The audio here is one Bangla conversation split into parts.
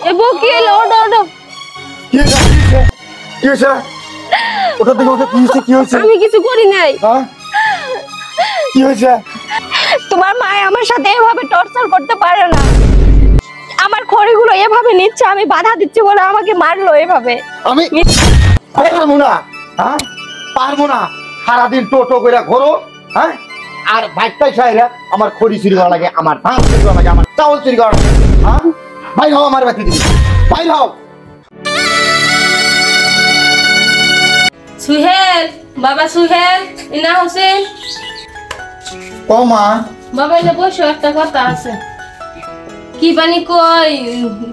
এ বকি এলো ওঠো ওঠো কি হয়েছে ওটা থেকে ওটা কি হয়েছে আমি কিছু করি নাই হ্যাঁ কি হয়েছে তোমার মা আমার সাথে এভাবে টর্চার করতে পারে না আমার খড়িগুলো এভাবে নিচ্ছে আমি বাধা দিচ্ছি বলে আমাকে মারলো এভাবে আমি পারবো না হ্যাঁ পারবো না সারাদিন টোটো করে ঘোরো হ্যাঁ আর বাইকটাই সাইরা আমার খড়ি চুরি করা লাগে আমার ধান চুরি করা লাগে আমার চাউল চুরি করা লাগে হ্যাঁ ভাই হও আমার বাতি দিবি ভাই হও সুহেল বাবা সুহেল ইনা হোসেন ও মা বাবা এনে বসো একটা কথা আছে কি বানি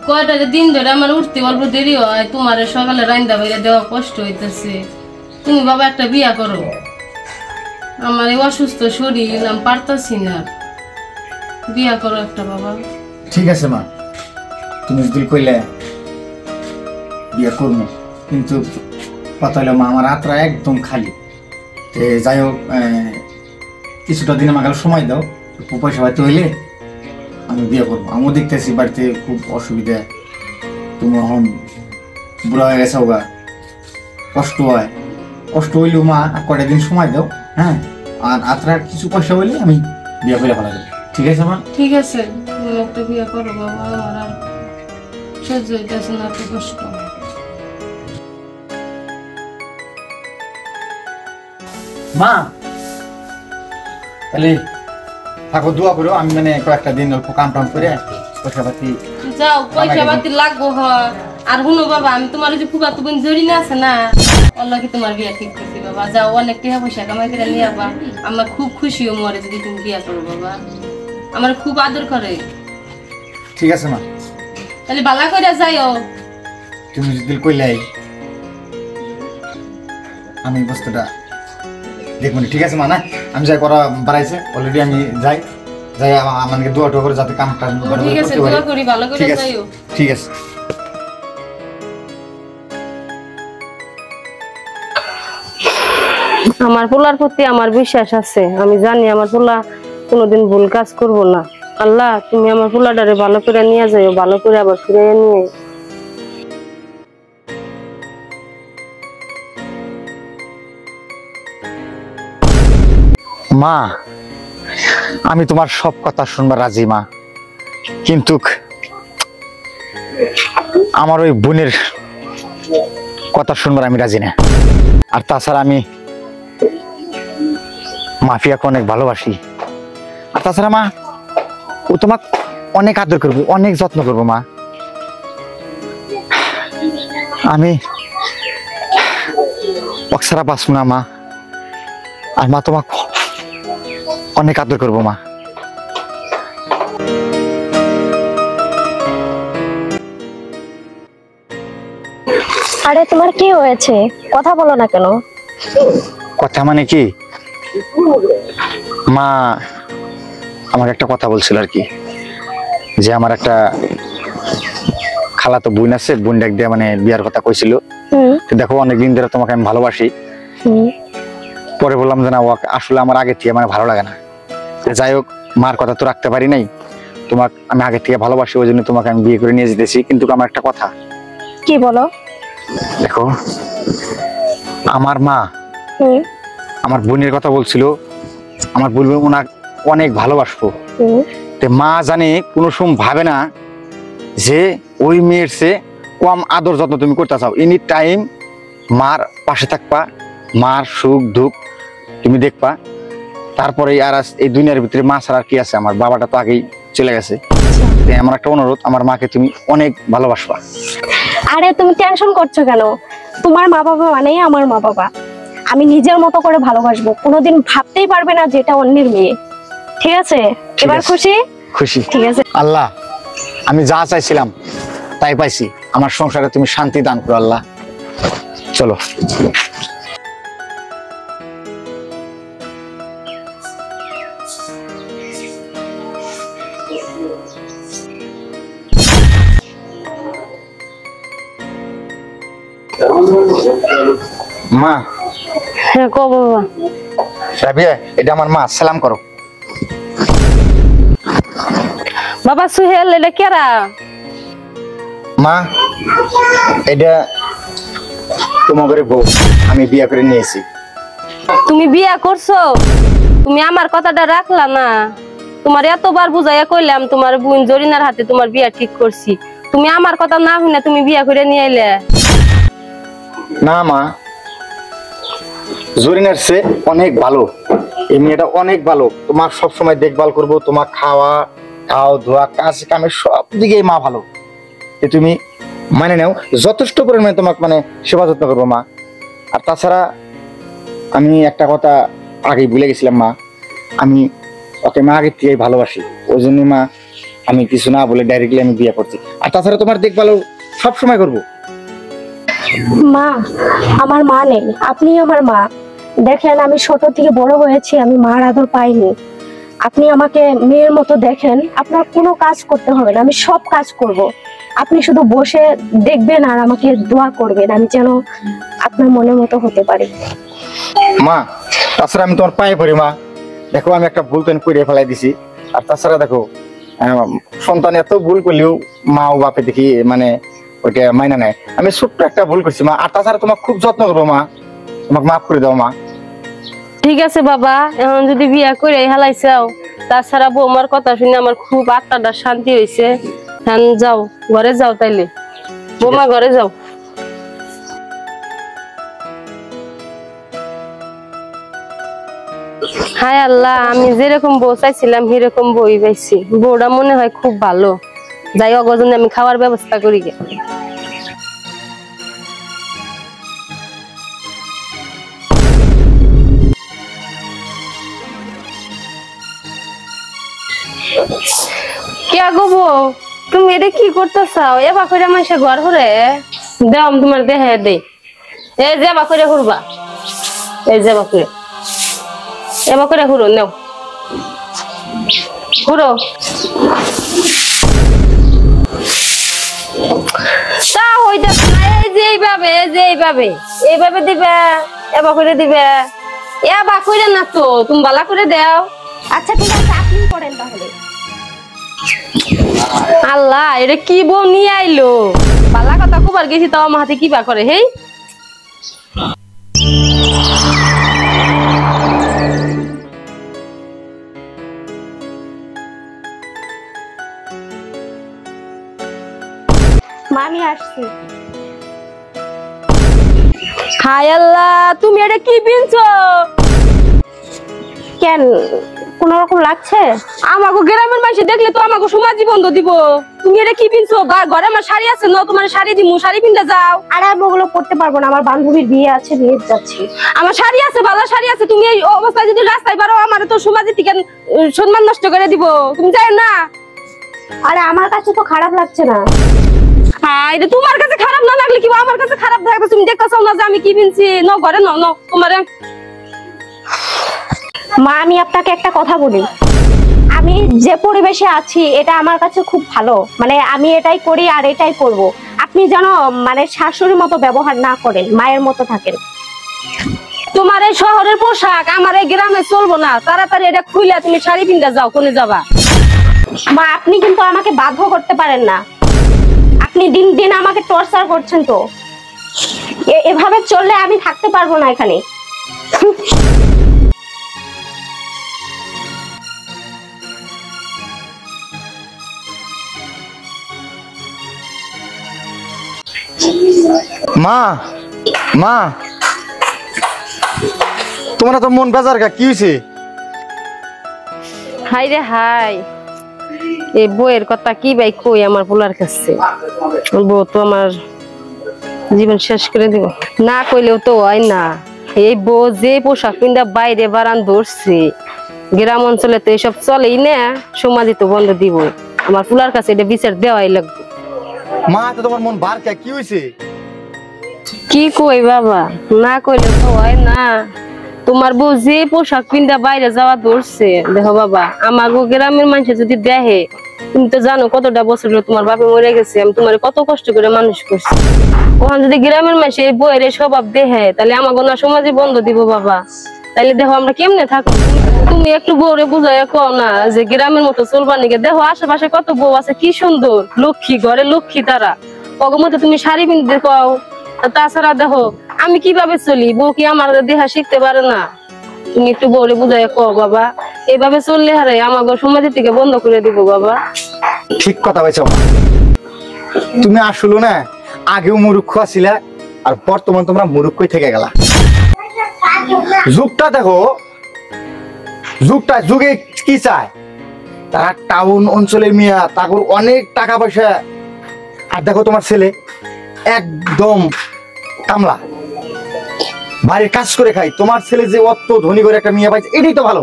কয়টা দিন ধরে আমার উঠতে অল্প দেরি হয় তোমার সকালে রান্দা বাইরে দেওয়া কষ্ট হইতেছে তুমি বাবা একটা বিয়া করো আমার এই অসুস্থ শরীর আমি পারতাছি না বিয়া করো একটা বাবা ঠিক আছে মা তুমি যদি কইলে বিয়ে করবো কিন্তু কথা হলো মা আমার রাতটা একদম খালি যাই হোক কিছুটা দিন আমাকে সময় দাও পয়সা পাইতে হইলে আমি বিয়ে করবো আমিও দেখতেছি বাড়িতে খুব অসুবিধা তুমি এখন বুড়া হয়ে গেছে ওগা কষ্ট হয় কষ্ট হইলেও মা কয়টা দিন সময় দাও হ্যাঁ আর রাতটা কিছু পয়সা হইলে আমি বিয়ে করে ভালো দেবো ঠিক আছে মা ঠিক আছে তুমি একটা বিয়া করো বাবা আমার আর সহ্য হইতেছে না এত কষ্ট মা তাহলে থাকো দোয়া করো আমি মানে কয়েকটা দিন অল্প কাম টাম করে পয়সা পাতি যাও পয়সা পাতি লাগবো আর শুনো বাবা আমি তোমার যে ফুফা তো বোন জড়ি না আছে না আল্লাহ কি তোমার বিয়া ঠিক করছি বাবা যাও অনেক টাকা পয়সা কামাই করে নিয়ে আবা আমার খুব খুশি মরে যদি তুমি বিয়া করো বাবা আমার খুব আদর করে ঠিক আছে মা তাহলে বালা করে যাইও তুমি যদি কইলাই আমি বস্তুটা দেখবো ঠিক আছে মা না আমি যাই করা বাড়াইছে অলরেডি আমি যাই যাই আমাকে দোয়া টোয়া করে যাতে কামটা ঠিক আছে দোয়া করি ভালো করে যাইও ঠিক আছে আমার পোলার প্রতি আমার বিশ্বাস আছে আমি জানি আমার পোলা কোনোদিন ভুল কাজ করব না আল্লাহ তুমি আমার পোলাটারে ভালো করে নিয়ে যাইও ভালো করে আবার ফিরে নিয়ে মা আমি তোমার সব কথা শুনবার রাজি মা কিন্তু আমার ওই বোনের কথা শুনবার আমি রাজি না আর তাছাড়া আমি মাফিয়াকে অনেক ভালোবাসি আর তাছাড়া মা ও তোমাকে অনেক আদর করবো অনেক যত্ন করবো মা আমি অক্সারা বাঁচবো না মা আর মা তোমাকে অনেক আদর করবো মা আরে তোমার কি হয়েছে কথা বলো না কেন কথা মানে কি মা আমাকে একটা কথা বলছিল আর কি যে আমার একটা খালাতো বোন আছে বোন ডাক দিয়ে মানে বিয়ার কথা কইছিল দেখো অনেকদিন ধরে তোমাকে আমি ভালোবাসি পরে বললাম যে না আসলে আমার আগে থেকে মানে ভালো লাগে না যাই হোক মার কথা তো রাখতে পারি নাই তোমাকে আমি আগে থেকে ভালোবাসি ওই জন্য তোমাকে আমি বিয়ে করে নিয়ে যেতেছি কিন্তু আমার একটা কথা কি বলো দেখো আমার মা আমার বোনের কথা বলছিল আমার বলবো ওনাকে অনেক ভালোবাসবো মা জানে কোনো সময় ভাবে না যে ওই মেয়ের চেয়ে কম আদর যত্ন তুমি করতে চাও এনি টাইম মার পাশে থাকবা মার সুখ দুঃখ তুমি দেখবা তারপরে আর এই দুনিয়ার ভিতরে মা ছাড়া আর কি আছে আমার বাবাটা তো আগেই চলে গেছে আমার একটা অনুরোধ আমার মাকে তুমি অনেক ভালোবাসবা আরে তুমি টেনশন করছো কেন তোমার মা বাবা মানেই আমার মা বাবা আমি নিজের মতো করে ভালোবাসবো কোনোদিন ভাবতেই পারবে না যেটা অন্যের মেয়ে ঠিক আছে এবার খুশি খুশি ঠিক আছে আল্লাহ আমি যা চাইছিলাম তাই পাইছি আমার সংসারে তুমি শান্তি দান করো আল্লাহ চলো মা হ্যাঁ কো বাবা রাবিয়া এটা আমার মা সালাম করো বাবা সুহেল এটা কেরা মা এটা তোমাদের বউ, আমি বিয়ে করে নিয়েছি। তুমি বিয়া করছো, তুমি আমার কথাটা রাখলা না। তোমার এতবার বুঝাইয়া কইলাম তোমার বোন জরিনার হাতে তোমার বিয়া ঠিক করছি, তুমি আমার কথা না শুনে তুমি বিয়া করে নিয়ে এলে। না মা, জরিনার সে অনেক ভালো, এই মেয়েটা অনেক ভালো। তোমার সব সময় দেখভাল করবো, তোমার খাওয়া ধোয়া কাজ কামে সব দিকে মা ভালো। তুমি মানে নাও, যথেষ্ট পরিমাণে তোমাকে মানে সেবা যত্ন করবো মা। আর তাছাড়া আমি একটা কথা আগেই ভুলে গেছিলাম মা, আমি ওকে মা আগের থেকেই ভালোবাসি, ওই জন্য মা আমি কিছু না বলে ডাইরেক্টলি আমি বিয়ে করছি। আর তাছাড়া তোমার দেখভালও সব সময় করবো। মা, আমার মা নেই, আপনি আমার মা। দেখেন আমি ছোট থেকে বড় হয়েছি, আমি মার আদর পাইনি। আপনি আমাকে মেয়ের মতো দেখেন, আপনার কোনো কাজ করতে হবে না, আমি সব কাজ করব। আপনি শুধু বসে দেখবেন আর আমাকে দোয়া করবেন, আমি যেন আপনার মনের মতো হতে পারি। মা তাছাড়া আমি তোমার পায়ে পড়ি মা, দেখো আমি একটা ভুল তো করে ফেলাই দিছি। আর তাছাড়া দেখো সন্তান এত ভুল করলেও মা ও বাপে দেখি মানে ওইটা মাইনা নেয়। আমি ছোট্ট একটা ভুল করছি মা। আর তাছাড়া তোমাকে খুব যত্ন করবো মা, তোমাকে মাফ করে দাও মা। ঠিক আছে বাবা, এখন যদি বিয়া করে হালাইছাও, তাছাড়া বৌমার কথা শুনে আমার খুব আত্মাটা শান্তি হয়েছে। হ্যাঁ যাও, ঘরে যাও তাইলে, বৌমা ঘরে যাও। হায় আল্লাহ, আমি যেরকম বউ চাইছিলাম সেরকম বই পাইছি। বউটা মনে হয় খুব ভালো। যাই হোক, ওজন্য আমি খাওয়ার ব্যবস্থা করি গে। কে গো বউ, তুমি এটা কি করতেছাও? এবার করে মানুষের ঘর ঘুরে দাও, তোমার দেহে দে। এই যাবা করে ঘুরবা, এই যাবা করে এবার করে ঘুরো, নাও ঘুরো। তা হইতেছে না, এই যে এইভাবে দিবে, এবার করে দিবে। এবার করে না তো, তুমি বালা করে দাও। আচ্ছা ঠিক আছে, আপনি করেন তাহলে। আল্লাহ, এটা কি বউ নিয়ে আইলো? বালা কথা কুবার গেছি, তাও আমার হাতে কিবা করে। হেই মা, আমি আসছি। হায় আল্লাহ, তুমি এটা কি পিনছো? কেন, কোন রকম লাগছে? আমাকে গ্রামের মানুষ দেখলে তো আমাকে সমাজই বন্ধ দিব। তুমি এটা কি পিনছো? ঘরে আমার শাড়ি আছে না, তোমার শাড়ি দিমু, শাড়ি পিনতে যাও। আর আমি ওগুলো পড়তে পারবো না, আমার বান্ধবীর বিয়ে আছে, বিয়ে যাচ্ছি। আমার শাড়ি আছে, ভালো শাড়ি আছে। তুমি এই অবস্থায় যদি রাস্তায় পারো, আমার তো সমাজে থেকে সম্মান নষ্ট করে দিব। তুমি যাই না। আরে আমার কাছে তো খারাপ লাগছে না। হ্যাঁ, এটা তোমার কাছে খারাপ না লাগলে কি আমার কাছে খারাপ লাগবে? তুমি দেখতেছো না যে আমি কি পিনছি? ন ঘরে ন তোমার। মা, আমি আপনাকে একটা কথা বলি, আমি যে পরিবেশে আছি এটা আমার কাছে খুব ভালো, মানে আমি এটাই করি আর এটাই করব। আপনি যেন মানে শাশুড়ির মতো ব্যবহার না করেন, মায়ের মতো থাকেন। তোমার এই শহরের পোশাক আমার এই গ্রামে চলবো না। তাড়াতাড়ি এটা খুলে তুমি শাড়ি পিনতে যাও, কোনে যাবা? মা, আপনি কিন্তু আমাকে বাধ্য করতে পারেন না, আপনি দিন দিন আমাকে টর্চার করছেন। তো এভাবে চললে আমি থাকতে পারবো না এখানে। মা মা তোমার তো মন বেজার গা, কি হয়েছে? হাই রে হাই, এই বইয়ের কথা কি ভাই কই আমার পোলার কাছে। বউ তো আমার জীবন শেষ করে দিব, না কইলেও তো হয় না। এই বউ যে পোশাক পিন্দা বাইরে বারান ধরছে, গ্রাম অঞ্চলে তো এইসব চলেই না, সমাজে তো বন্ধ দিব। আমার পোলার কাছে এটা বিচার দেওয়াই লাগবে। মা তো তোমার মন বার কে, কি হয়েছে? কি কই বাবা, না কইলে তো হয় না। তোমার বউ যে পোশাক পিন্দা বাইরে যাওয়া ধরছে, দেখো বাবা, আমার গ্রামের মানুষ যদি দেখে, তুমি তো জানো কতটা বছর হলো তোমার বাপে মরে গেছে, আমি তোমার কত কষ্ট করে মানুষ করছি। ওখানে যদি গ্রামের মানুষ এই বইয়ের স্বভাব দেখে, তাহলে আমার গোনা সমাজে বন্ধ দিব বাবা। তাইলে দেখো আমরা কেমনে থাকবো? তুমি একটু বউরে বুঝাই কও না যে গ্রামের মতো চলবা নাকি। দেখো আশেপাশে কত বউ আছে, কি সুন্দর লক্ষ্মী, ঘরে লক্ষ্মী তারা। অগমতে তুমি শাড়ি পিনতে কও, তাছাড়া দেখো আমি কিভাবে চলি, বউ কি আমার দেহা শিখতে পারে না? তুমি একটু বলে বুঝাই কও বাবা, এইভাবে চললে হারে আমাকে সমাজ থেকে বন্ধ করে দিব বাবা। ঠিক কথা বলছো মা। তুমি আসলে না আগেও মূর্খ ছিলা, আর বর্তমান তোমরা মূর্খই থেকে গেলা। যুগটা দেখো, যুগে কি চায়, তারা টাউন অঞ্চলের মেয়া, তারপর অনেক টাকা পয়সা। আর দেখো তোমার ছেলে একদম কামলা, বাড়ির কাজ করে খাই। তোমার ছেলে যে অত ধনী করে একটা মেয়ে পাইছে, এটাই তো ভালো।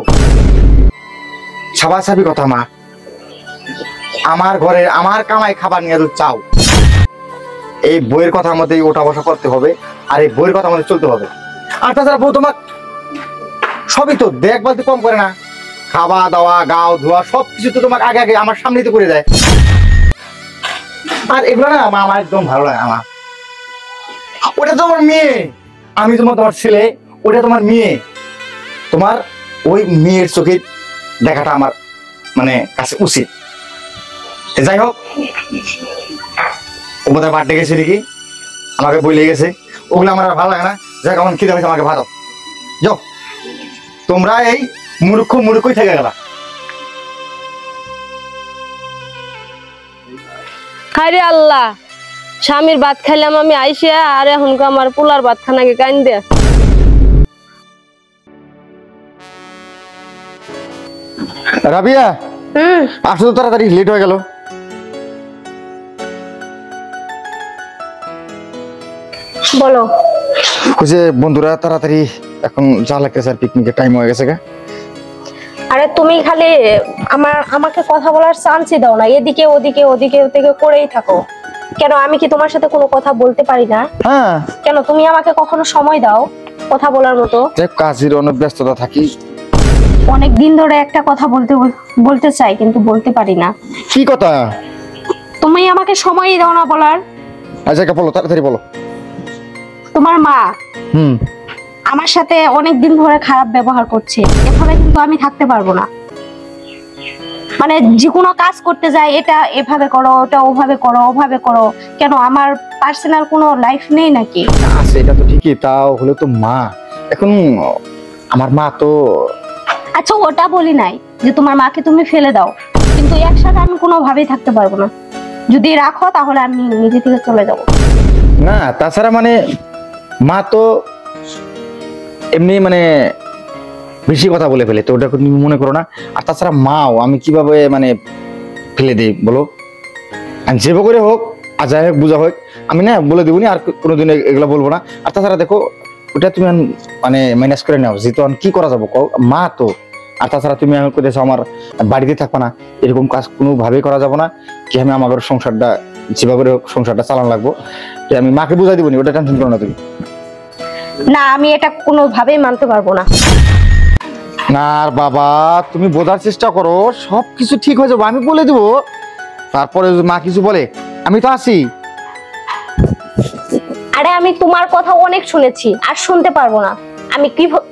ছাবাছাবি কথা মা, আমার ঘরে আমার কামাই খাবার নিয়ে চাও, এই বইয়ের কথা মধ্যে ওঠা বসা করতে হবে, আর এই বইয়ের কথা মধ্যে চলতে হবে। আর তাছাড়া বউ তোমার সবই তো দেখভাল কম করে না, খাওয়া দাওয়া গাও ধোয়া সবকিছু তো তোমার আগে আগে আমার সামনেই তো করে দেয়। আর এগুলো না আমার একদম ভালো লাগে। আমার ওটা তোমার মেয়ে, আমি তোমার ছেলে, ওটা তোমার মেয়ে। তোমার ওই মেয়ের চোখে দেখাটা আমার মানে কাছে উচিত। যাই হোক, ও বোধহয় বার্থডে গেছে নাকি, আমাকে বলে গেছে, ওগুলো আমার আর ভালো লাগে না। যাই হোক, আমার খিদে হয়েছে, আমাকে ভালো যাও। তোমরা এই মূর্খই থেকে গেলা। হায়রে আল্লাহ, স্বামীর ভাত খাইলাম আমি আইসিয়া, আর এখন আমার পোলার ভাত খানাকে কাইন দে। রাবিয়া, আসো তো তাড়াতাড়ি, লেট হয়ে গেল। বলো। ওই যে বন্ধুরা তাড়াতাড়ি এখন যা লাগতেছে, আর পিকনিকের টাইম হয়ে গেছে। আরে তুমি খালি আমাকে কথা বলার চান্সই দাও না, এদিকে ওদিকে ওদিকে ওদিকে করেই থাকো। কেন আমি কি তোমার সাথে কোনো কথা বলতে পারি না? হ্যাঁ, কেন তুমি আমাকে কখনো সময় দাও কথা বলার মতো? কাজের অনেক ব্যস্ততা থাকি। অনেক দিন ধরে একটা কথা বলতে চাই, কিন্তু বলতে পারি না। কি কথা? তুমি আমাকে সময়ই দাও না বলার। আচ্ছা বলো, তাড়াতাড়ি বলো। তোমার মা আমার সাথে অনেক দিন ধরে খারাপ ব্যবহার করছে, এভাবে কিন্তু আমি থাকতে পারবো না। মানে যে কোনো কাজ করতে যায়, এটা এভাবে করো, ওটা ওভাবে করো, ওভাবে করো। কেন আমার পার্সোনাল কোনো লাইফ নেই নাকি? আছে, এটা তো ঠিকই, তাও হলো তো মা। এখন আমার মা তো। আচ্ছা, ওটা বলি নাই যে তোমার মাকে তুমি ফেলে দাও, কিন্তু একসাথে আমি কোনোভাবেই থাকতে পারবো না। যদি রাখো তাহলে আমি নিজে থেকে চলে যাব। না, তাছাড়া মানে মা তো এমনি মানে বেশি কথা বলে ফেলে, তো ওটা তুমি মনে করো না। আর তাছাড়া মাও আমি কিভাবে মানে ফেলে দিই বলো? যেভাবে করে হোক, আর যাই হোক বোঝা হোক, আমি না বলে দেবনি, আর কোনোদিন এগুলো বলবো না। আর তাছাড়া দেখো, ওটা তুমি মানে ম্যানেজ করে নাও, যেহেতু কি করা যাবো মা তো। আর তাছাড়া তুমি আমি করেছো আমার বাড়িতে থাকবা না, এরকম কাজ কোনোভাবেই করা যাবো না। কি আমি আমার সংসারটা যেভাবে হোক সংসারটা চালানো লাগবো, আমি মাকে বুঝাই দিবনি, ওটা টেনশন করো না তুমি। না, আমি এটা কোনোভাবেই মানতে পারবো না। না আর বাবা, তুমি বোঝার চেষ্টা করো, সবকিছু ঠিক হয়ে যাবো, আমি বলে দেবো। তারপরে মা কিছু বলে, আমি তো আছি। আরে আমি তোমার কথা অনেক শুনেছি, আর শুনতে পারবো না। আমি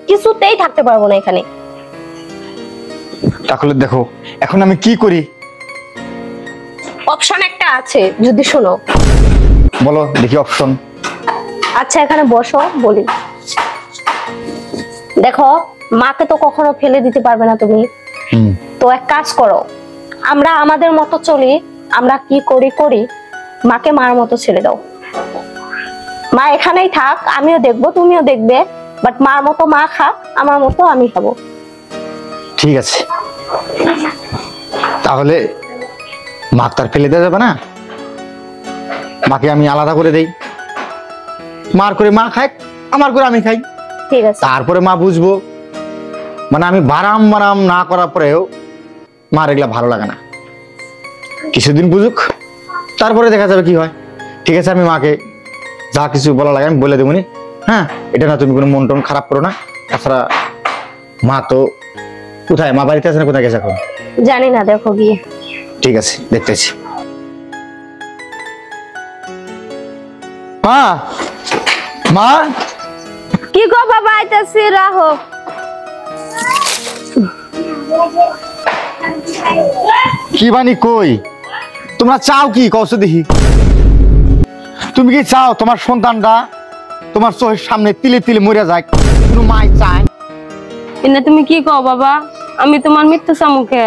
কিছুতেই থাকতে পারবো না এখানে। তাহলে দেখো এখন আমি কি করি। অপশন একটা আছে, যদি শোনো। বলো দেখি অপশন। আচ্ছা, এখানে বসো, বলি। দেখো, মাকে তো কখনো ফেলে দিতে পারবে না তুমি। তো এক কাজ করো, আমরা আমাদের মতো চলি, আমরা কি করি, মাকে মার মতো ছেড়ে দাও। মা এখানেই থাক, আমিও দেখবো, তুমিও দেখবে, বাট মার মতো মা খাক, আমার মতো আমি খাবো। ঠিক আছে, তাহলে মা তার ফেলে দেওয়া যাবে না, মাকে আমি আলাদা করে দেই। মার করে মা খায়, আমার করে আমি খাই। ঠিক আছে, তারপরে মা বুঝবো, মানে আমি বারাম না করার পরেও মার এগুলা ভালো লাগে না, কিছুদিন বুঝুক, তারপরে দেখা যাবে কি হয়। ঠিক আছে, আমি মাকে যা কিছু বলা লাগে আমি বলে দেবনি। হ্যাঁ, এটা না তুমি কোনো মন টন খারাপ করো না। তাছাড়া মা তো কোথায়, মা বাড়িতে আছে না কোথায় গেছে এখন? জানি না, দেখো গিয়ে। ঠিক আছে, দেখতেছি। মা, মা, কি গো বাবা, আইতাছি, রাখো। কি বানি কই? তোমরা চাও কি কওছো দেখি? তুমি কি চাও তোমার সন্তানটা তোমার চোখের সামনে তিলে তিলে মরে যায়? কোনো মাই চায়? এনে তুমি কি কও বাবা? আমি তোমার মৃত্যু চামুখে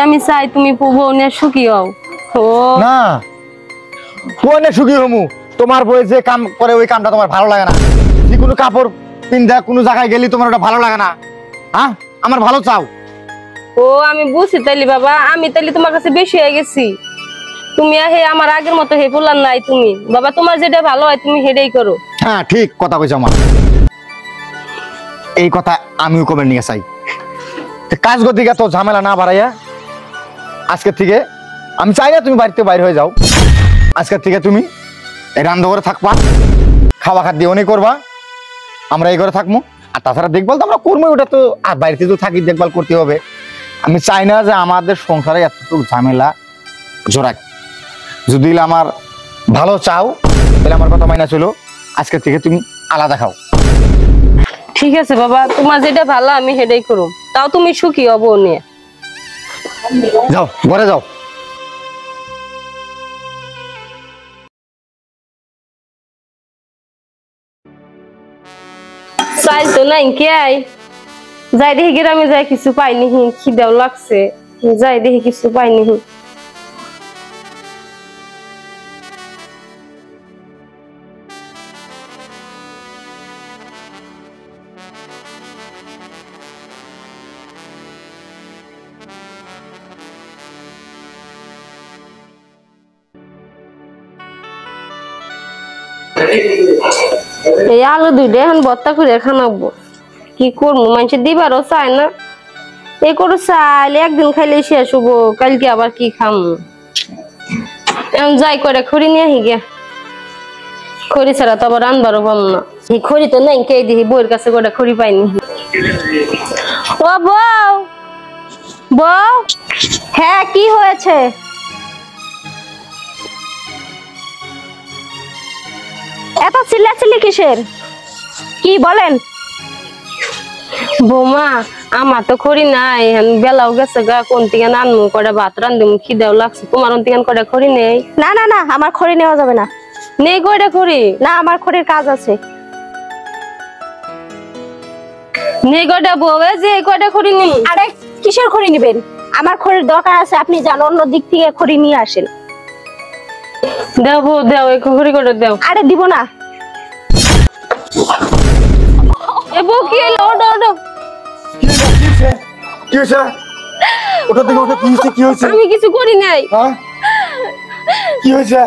আমি চাই তুমি বোনের সুখী হও। ও না, কোনে সুখী হমু? তোমার বই যে কাম করে ওই কামটা তোমার ভালো লাগে না। যে কোনো কাপড় পিন্ধা কোনো জায়গায় গেলি তোমার ওটা ভালো লাগে না। হ্যাঁ, আমার ভালো চাও। ও আমি বুঝি তাইলি বাবা, আমি তাইলি তোমার কাছে বেশি হয়ে গেছি। তুমি হে আমার আগের মতো হে বললাম নাই তুমি বাবা, তোমার যেটা ভালো হয় তুমি সেটাই করো। হ্যাঁ ঠিক কথা কইছো আমার। এই কথা আমিও কবে নিয়ে চাই। কাজ করতে গিয়ে তো ঝামেলা না বাড়াইয়া আজকের থেকে আমি চাই না তুমি বাড়িতে বাইরে হয়ে যাও। আজকের থেকে তুমি এই রান্নাঘরে থাকবা, খাওয়া খাদ্য অনেক করবা, আমরা এই ঘরে থাকবো। আর তাছাড়া দেখভাল তো আমরা করবোই, ওটা তো আর বাড়িতে তো থাকি, দেখভাল করতে হবে। আমি চাই না যে আমাদের সংসারে এতটুকু ঝামেলা জোড়াক। যদি আমার ভালো চাও তাহলে আমার কথা মাইনা চলো, আজকের থেকে তুমি আলাদা খাও। ঠিক আছে বাবা, তোমার যেটা ভালো আমি সেটাই করো। তাও তুমি সুখী হবো নিয়ে যাও, ঘরে যাও। চাইল তো নাই কে যাই দেখি গ্রামে যাই কিছু পাইনি, খিদেও লাগছে, যাই দেখি কিছু পাইনি। এই আলু দুইটা এখন ভর্তা করে খানাবো, কি করবো? মানুষের দিবারও চায় না, এই করে চাইলে একদিন খাইলে শেষ হবো, কালকে আবার কি খামো। এখন যাই করে খড়ি নিয়ে আহি গে, খড়ি ছাড়া তো আবার রানবারও পাম না। এই খড়ি তো নাই, কে দেখি বউয়ের কাছে করে খড়ি পাইনি। ও বউ, বউ। হ্যাঁ, কি হয়েছে? এত চিল্লাচিল্লি কিসের? কি বলেন? বৌমা আমার তো খড়ি নাই, বেলাও গেছে গা, কোন থেকে আনমু কটা ভাত রান্ধুম, খিদেও লাগছে। তোমার থেকে কটা খড়ি নেই? না না না, আমার খড়ি নেওয়া যাবে না। নেই কয়টা খড়ি? না, আমার খড়ির কাজ আছে। নেই কয়টা বউ, যে কয়টা খড়ি নি? আরে কিসের খড়ি নেবেন? আমার খড়ির দরকার আছে, আপনি যান অন্য দিক থেকে খড়ি নিয়ে আসেন। দেও বউ দেও, এই খড়ি কটা দেও। আরে দিব না। এ বউ কি এলো? ওঠো ওঠো। কি হয়েছে? ওটা থেকে ওটা কি হয়েছে? কি হয়েছে? আমি কিছু করি নাই। হ্যাঁ, কি হয়েছে?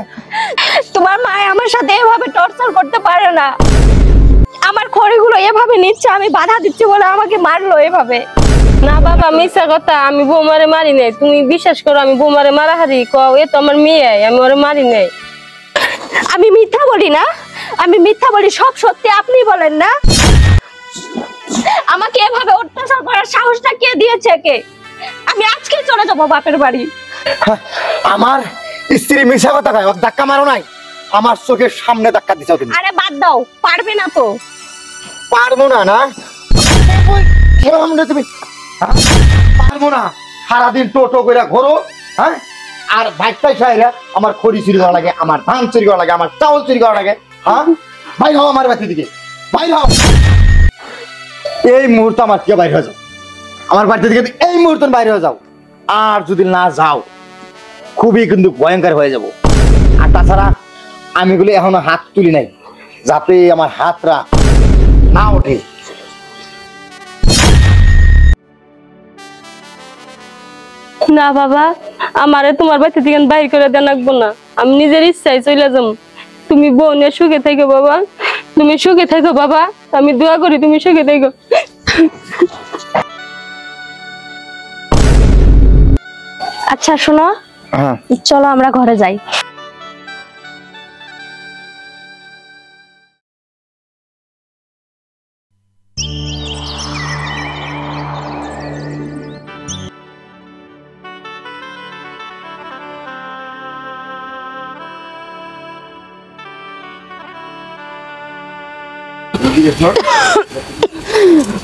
তোমার মা আমার সাথে এভাবে টর্চার করতে পারে না। আমার খড়িগুলো এভাবে নিচ্ছে, আমি বাধা দিচ্ছি বলে আমাকে মারলো এভাবে। না বাবা, মিথ্যা কথা, আমি বৌমারে মারি নাই। তুমি বিশ্বাস করো, আমি বৌমারে মারাহারি কও, এ তো আমার মেয়ে, আমি ওরে মারি নাই। আমি মিথ্যা বলি না, আমি মিথ্যা বলি, সব সত্যি আপনি বলেন না। আমাকে এভাবে অত্যাচার করার সাহসটা কে দিয়েছে? কে? আমি আজকে চলে যাবো বাপের বাড়ি। আমার স্ত্রী মিশা কথা কয়, ওকে ধাক্কা মারো নাই, আমার চোখের সামনে ধাক্কা দিছো তুমি। আরে বাদ দাও, পারবে না তো। পারবো না? না তুমি হ্যাঁ? পারবো না। সারাদিন টোটো করে ঘোরো, হ্যাঁ, আর বাইকটাই সাইরা আমার খড়ি চুরি করা লাগে, আমার ধান চুরি করা লাগে, আমার চাউল চুরি করা লাগে। হ্যাঁ, বাইর হও আমার বাড়ি দিকে, বাইর হও। এই মুহূর্তে আমার থেকে বাইরে হয়ে যাও, আমার বাড়ি থেকে এই মুহূর্তে বাইরে হয়ে যাও। আর যদি না যাও খুবই কিন্তু ভয়ঙ্কর হয়ে যাব। আর তাছাড়া আমি গুলো এখনো হাত তুলি নাই, যাতে আমার হাতরা না ওঠে। না বাবা, আমারে তোমার বাড়ি থেকে বাইর করে দেন লাগবো না, আমি নিজের ইচ্ছায় চলে যাম। তুমি বোনের সুখে থেকো বাবা, তুমি সুখে থেকো বাবা, আমি দোয়া করি তুমি সুখে থেকো। আচ্ছা শোনো, হ্যাঁ, চলো আমরা ঘরে যাই।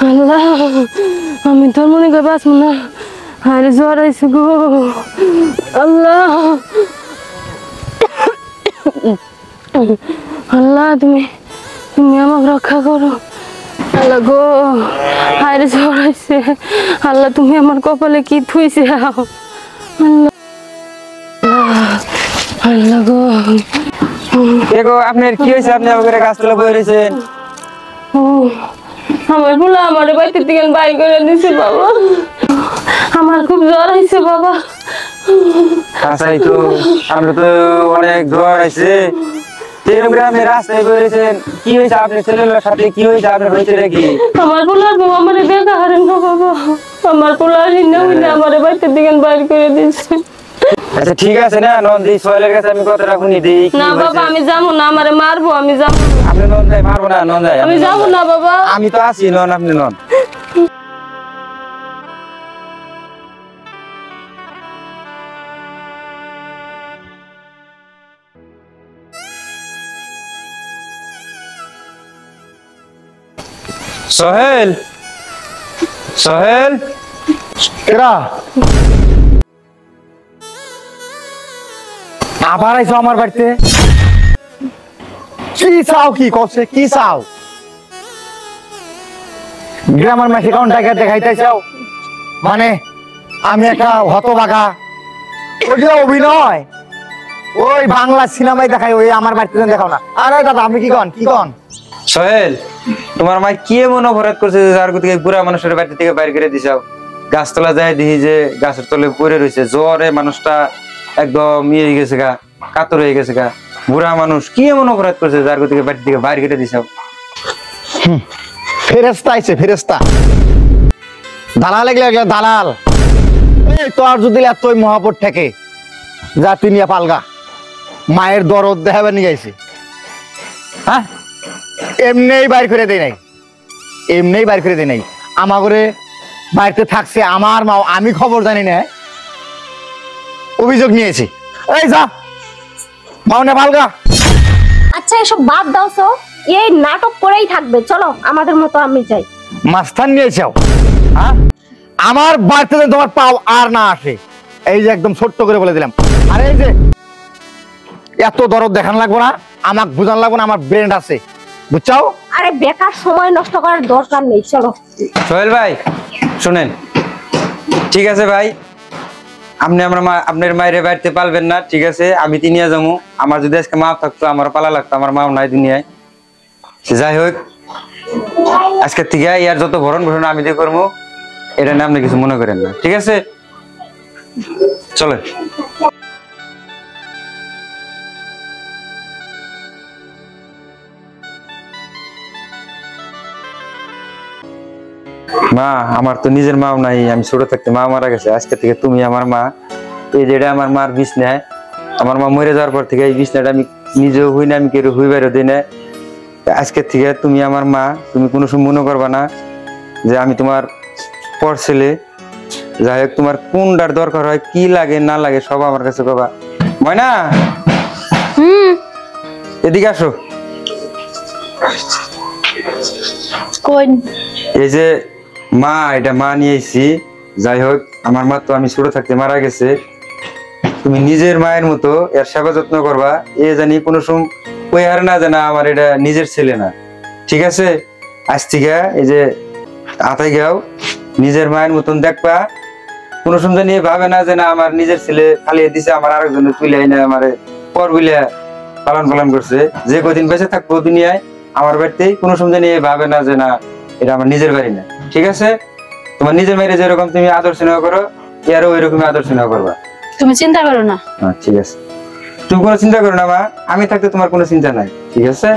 আল্লাহ, আমি তোর মনে করে বাঁচব না, আরে জ্বর আইছে গো আল্লাহ। আল্লাহ তুমি তুমি আমাকে রক্ষা করো আল্লাহ গো হায়রে জ্বর হয়েছে আল্লাহ তুমি আমার কপালে কি থুইছে আল্লাহ আল্লাহ গো দেখো আপনার কি হয়েছে? আপনি আমাকে গাছতলা বয়ে রয়েছেন। ও আমার বলে আমার বাড়িতে থেকে বাই করে দিছে বাবা আমার খুব জ্বর হয়েছে বাবা আচ্ছাই তো আমরা তো অনেক জ্বর আছে এরকম গ্রামে রাস্তায় বয়ে রয়েছেন। কি হয়েছে আপনার ছেলের সাথে? কি হয়েছে আপনার? হয়েছে নাকি? আমার পোলার বউ আমার দেখা হারেন না বাবা আমার পোলার হিন্না হইলে আমার বাড়িতে থেকে বাইর করে দিচ্ছে। আচ্ছা ঠিক আছে না নন্দি সোহেলের কাছে আমি কথাটা শুনি দিই। না বাবা আমি যাবো না আমারে মারবো আমি যাবো আপনি নন্দাই মারবো না নন্দাই আমি যাবো না বাবা আমি তো আছি নন আপনি নন। সোহেল সোহেল এরা আবার আইছো আমার বাড়িতে? কি চাও? কি করছে? কি চাও? গ্রামের মাসে কোন টাকা দেখাইতে চাও? মানে আমি একটা হতভাগা? ওইটা অভিনয়, ওই বাংলা সিনেমায় দেখায়, ওই আমার বাড়িতে দেখাও না। আরে দাদা আপনি কি কন? কি কন? সোহেল তোমার মা কি এমন অপরাধ করছে যে যার থেকে বুড়া মানুষের বাড়ি থেকে বাইরে করে দিছাও? গাছতলা যায় দেখি যে গাছের তলে পড়ে রয়েছে জ্বরে মানুষটা একদম ইয়ে হয়ে গেছে গা, কাতর হয়ে গেছে গা। বুড়া মানুষ কি এমন অপরাধ করছে যার থেকে বাড়ি থেকে বাইরে করে দিছাও? ফেরেস্তা আইছে, ফেরেস্তা। দালাল লাগলে দালাল। এই তোর যদি এতই মহাপত থেকে যা তুই নিয়ে পালগা, মায়ের দরদ দেখাবে নিয়ে আইছে। হ্যাঁ এমনিই বাইর করে দেয় নাই, এমনিই বাইর করে দেয় নাই। আমার ঘরে বাড়িতে থাকছে আমার মা, আমি খবর জানি না, অভিযোগ নিয়েছি। এই যা মাওনে পালগা। আচ্ছা এসব বাদ দাও তো, এই নাটক করেই থাকবে, চলো আমাদের মতো আমি যাই। মাস্তান নিয়েছাও? হ্যাঁ আমার বাড়িতে যেন তোমার পাও আর না আসে, এই যে একদম ছোট্ট করে বলে দিলাম। আর এই যে এত দরদ দেখান লাগবো না, আমাকে বুঝান লাগবো না, আমার ব্রেন আছে, বুঝছাও? আরে বেকার সময় নষ্ট করার দরকার নেই, চলো। সোহেল ভাই শুনেন, ঠিক আছে ভাই, আপনি আপনার মায়ের বাড়িতে পালবেন না, ঠিক আছে, আমি নিয়ে যাবো। আমার যদি আজকে মা থাকতো আমার পালা লাগতো, আমার মাও নাই দুনিয়ায়। যাই হোক আজকের থেকে ইয়ার যত ভরণ পোষণ আমি দিয়ে করবো, এটা নিয়ে আপনি কিছু মনে করেন না, ঠিক আছে? চলেন। মা আমার তো নিজের মাও নাই, আমি ছোট থাকতে মা মারা গেছে, আজকে থেকে তুমি আমার মা। এই যেটা আমার মার বিছনা, আমার মা মরে যাওয়ার পর থেকে এই বিছনাটা আমি নিজেও হই না, আমি কেউ হই বাইরে দিই না। আজকে থেকে তুমি আমার মা, তুমি কোনো সময় মনে করবা না যে আমি তোমার পর ছেলে। যাই হোক তোমার কোনটার দরকার হয়, কি লাগে না লাগে সব আমার কাছে কবা। ময়না এদিকে আসো। এই যে মা, এটা মা নিয়ে এসেছি। যাই হোক আমার মা তো আমি ছোট থাকতে মারা গেছে, তুমি নিজের মায়ের মতো এর সেবা যত্ন করবা, এ জানি কোনো সময় ওই আর না জানা আমার এটা নিজের ছেলে না, ঠিক আছে? আজ থেকে এই যে আতাই গাও নিজের মায়ের মতন দেখবা, কোনো সময় জানি ভাবে না যে না আমার নিজের ছেলে ফালিয়ে দিছে, আমার আরেকজনে তুলে এনে আমার পর বিলে পালন পালন করছে। যে কদিন বেঁচে থাকবো দুনিয়ায় আমার বাড়িতেই, কোনো সময় জানি ভাবে না যে না এটা আমার নিজের বাড়ি না, ঠিক আছে? তোমার নিজের মেয়ের যেরকম তুমি আদর স্নেহ করো, এরও ওইরকম আদর স্নেহ করবা। তুমি চিন্তা করো না। হ্যাঁ ঠিক আছে, তুমি কোনো চিন্তা করো না মা, আমি থাকতে তোমার কোনো চিন্তা নাই, ঠিক আছে?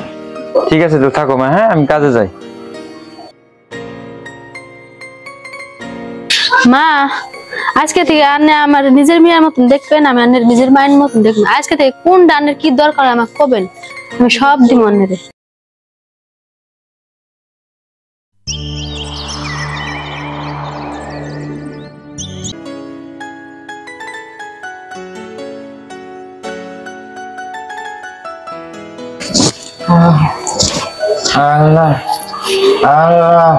ঠিক আছে তো থাকো মা, হ্যাঁ আমি কাজে যাই। মা আজকে থেকে আন্নে আমার নিজের মেয়ের মতন দেখবেন, আমি আন্নের নিজের মায়ের মতন দেখবেন। আজকে থেকে কোন ডানের কি দরকার আমাকে কবেন, আমি সব দিব আন্নের। আল্লাহ আল্লাহ,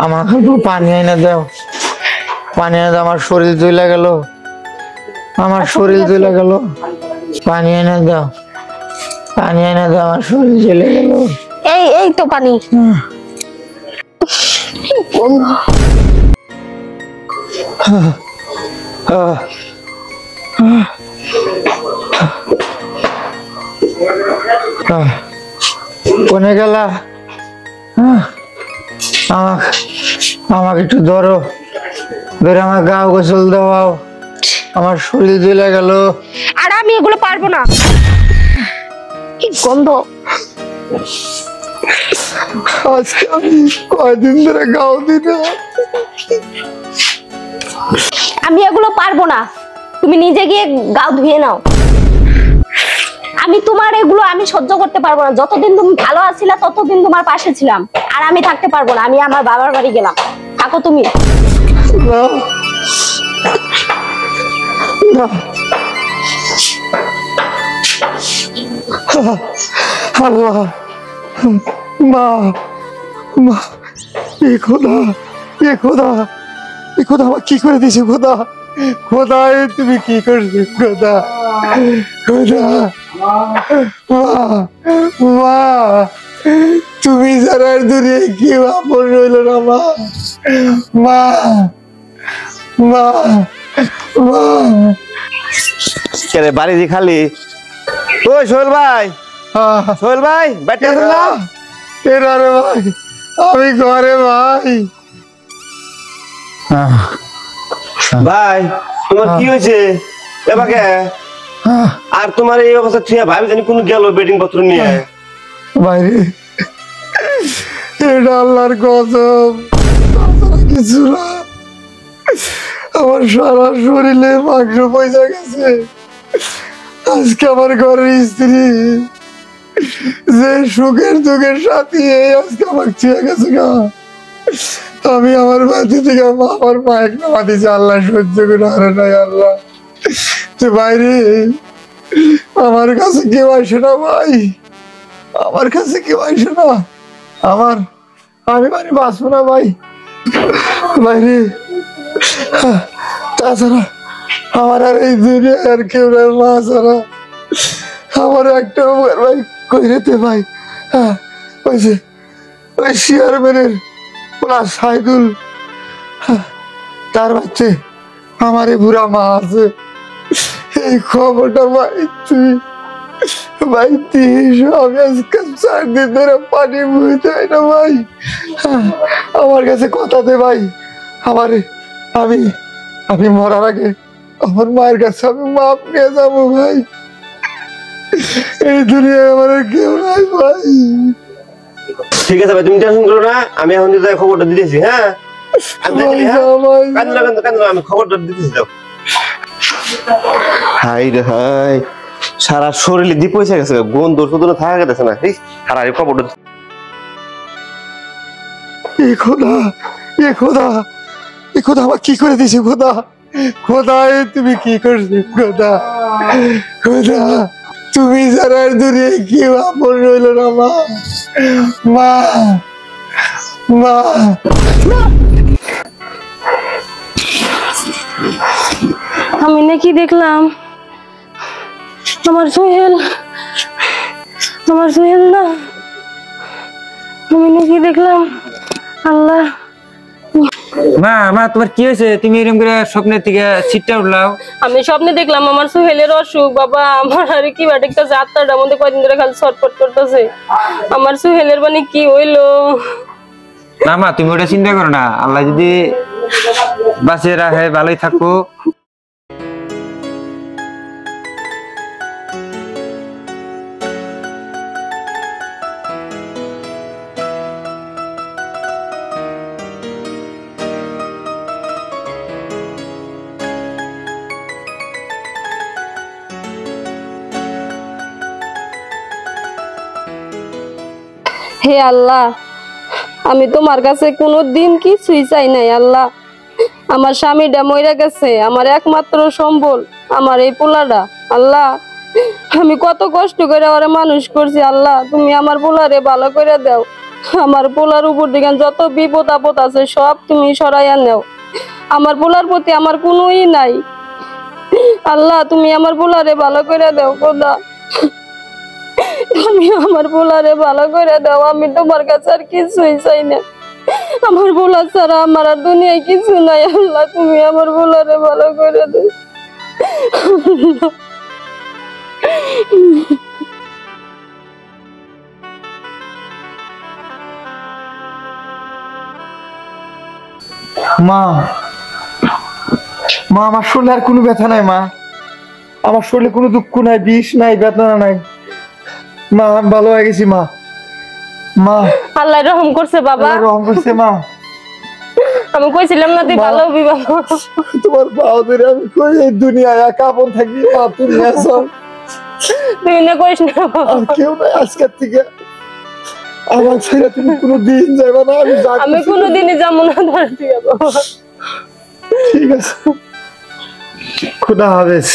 আমাকে একটু পানি এনে দাও, পানি এনে দাও, আমার শরীর জ্বলে গেল, আমার শরীর জ্বলে গেল। পানি এনে দাও, পানি এনে দাও, আমার শরীর চলে গেল। এই এই তো পানি। কোনে গেলা? আমাকে আমাকে একটু ধরো, ধরে আমার গা গোসল দেওয়াও, আমার শরীর জ্বলে গেল। আর আমি এগুলো পারবো না, কি গন্ধ। আজকে আমি কয়দিন ধরে গাও দিই না। আমি এগুলো পারবো না, তুমি নিজে গিয়ে গাও ধুয়ে নাও। আমি তোমার এগুলো আমি সহ্য করতে পারবো না। যতদিন তুমি ভালো আছিলা ততদিন তোমার পাশে ছিলাম, আর আমি থাকতে পারবো না। আমি আমার বাবার বাড়ি গেলাম, থাকো তুমি। না, না। আল্লাহ, মা, মা, এ খোদা, এ খোদা, এ খোদা আমার কি করে দিছে খোদা? খোদা এ তুমি কি করছো খোদা? খোদা, মা, মা, তুমি যারা দূরে কি আপন রইল না মা, মা, মা, মা। কেরে বাড়ি দি খালি? ওই সোহেল ভাই, সোহেল ভাই ব্যাটে না এরা রে ভাই, আমি ঘরে ভাই। ভাই তোমার কি হয়েছে এবাকে? আর তোমার এই অবস্থা ঠিক ভাবি জানি কোন গেল বেডিং পত্র নিয়ে? বাইরে এটা আল্লাহর কসম, কিছু না। আমার সারা শরীরে মাংস পয়সা গেছে। আজকে আমার ঘরের স্ত্রী যে সুখের দুঃখের সাথী, আজকে আমার চেয়ে গেছে গা। আমি আমার বাড়ি থেকে আমার মায়ের নামা দিয়েছি, আল্লাহ সহ্য করে হারে নাই। আল্লাহ বাইরে আমার কাছে কেউ আসে না ভাই, আমার কাছে কেউ আসে না। আমি মানে বাঁচবো না ভাই, বাইরে। তাছাড়া আমার আর এই দুনিয়ার কেউ নাই, মা ছাড়া আমার একটা ভাই কই রেতে ভাই। ওই যে ওই চেয়ারম্যানের ওলা সাইদুল, তার বাচ্চা আমার এই বুড়া মা আছে। এই খবরটা ভাই তুই ভাই দিস। আমি আজকে 4 দিন ধরে পানি বুঝতে হয় না ভাই। আমার কাছে কথা দে ভাই, আমি মরার আগে আমার মায়ের কাছে আমি মাপ নিয়ে যাবো ভাই। এই দুনিয়ায় আমার আর কেউ নাই ভাই। ঠিক আছে ভাই, তুমি টেনশন করো না, আমি এখন যে খবরটা দিতেছি। হ্যাঁ আমি খবরটা দিতেছি। যাও। হাই রে হাই, সারা শরীরে দিয়ে পয়সা গেছে, গন্ধ শুধু থাকা গেছে না। সারা খবরটা এ খোদা, এ খোদা, এ খোদা আমার কি করে দিছে খোদা? খোদা এ তুমি কি করছো খোদা? খোদা তুমি যারা দূরে কি আপন রইল না মা, মা, মা। আমি নাকি দেখলাম আমার সোহেল না, আমি নাকি দেখলাম। আল্লাহ, মা, মা তোমার কি হয়েছে? তুমি এরকম করে স্বপ্নের থেকে সিটটা উঠলাও? আমি স্বপ্নে দেখলাম আমার সোহেলের অসুখ। বাবা আমার আরে কি বাটিকটা যাত্রাটার মধ্যে কয়দিন ধরে খালি ছটফট করতেছে। আমার সোহেলের মানে কি হইলো? না মা, তুমি ওটা চিন্তা করো না, আল্লাহ যদি বাঁচিয়ে রাখে ভালোই থাকো। হে আল্লাহ, আমি তোমার কাছে কোনোদিন কিছুই চাই নাই। আল্লাহ, আমার স্বামীটা মরে গেছে, আমার একমাত্র সম্বল আমার এই পোলাটা। আল্লাহ, আমি কত কষ্ট করে ওরে মানুষ করছি। আল্লাহ, তুমি আমার পোলারে ভালো করে দাও। আমার পোলার উপর দিকে যত বিপদ আপদ আছে সব তুমি সরাইয়া নাও। আমার পোলার প্রতি আমার কোনোই নাই। আল্লাহ তুমি আমার পোলারে ভালো করে দাও খোদা, তুমি আমার পোলারে ভালো করে দাও। আমি তোমার কাছে আর কিছুই চাই না, আমার পোলা ছাড়া আমার আর দুনিয়ায় কিছু নাই। আল্লাহ তুমি আমার পোলারে ভালো করে দাও। মা, মা আমার শরীরে আর কোনো ব্যথা নাই মা, আমার শরীরে কোনো দুঃখ নাই, বিষ নাই, বেদনা নাই মা, আমি ভালো হয়ে গেছি মা। মা আল্লাহ রহম করছে বাবা, আল্লাহ রহম করছে মা। আমি কইছিলাম না তুই ভালো হবি বাবা। তোমার পাও ধরে আমি কই এই দুনিয়ায় একা আপন থাকি মা, তুমি আছো, তুই না কইস না আর কেউ নাই আজকের থেকে। আমার ছেড়ে তুমি কোনোদিন যাবে না, আমি যা আমি কোনোদিনই যাবো না ধরে, ঠিক আছে? ঠিক আছে, খুদা হাফেজ।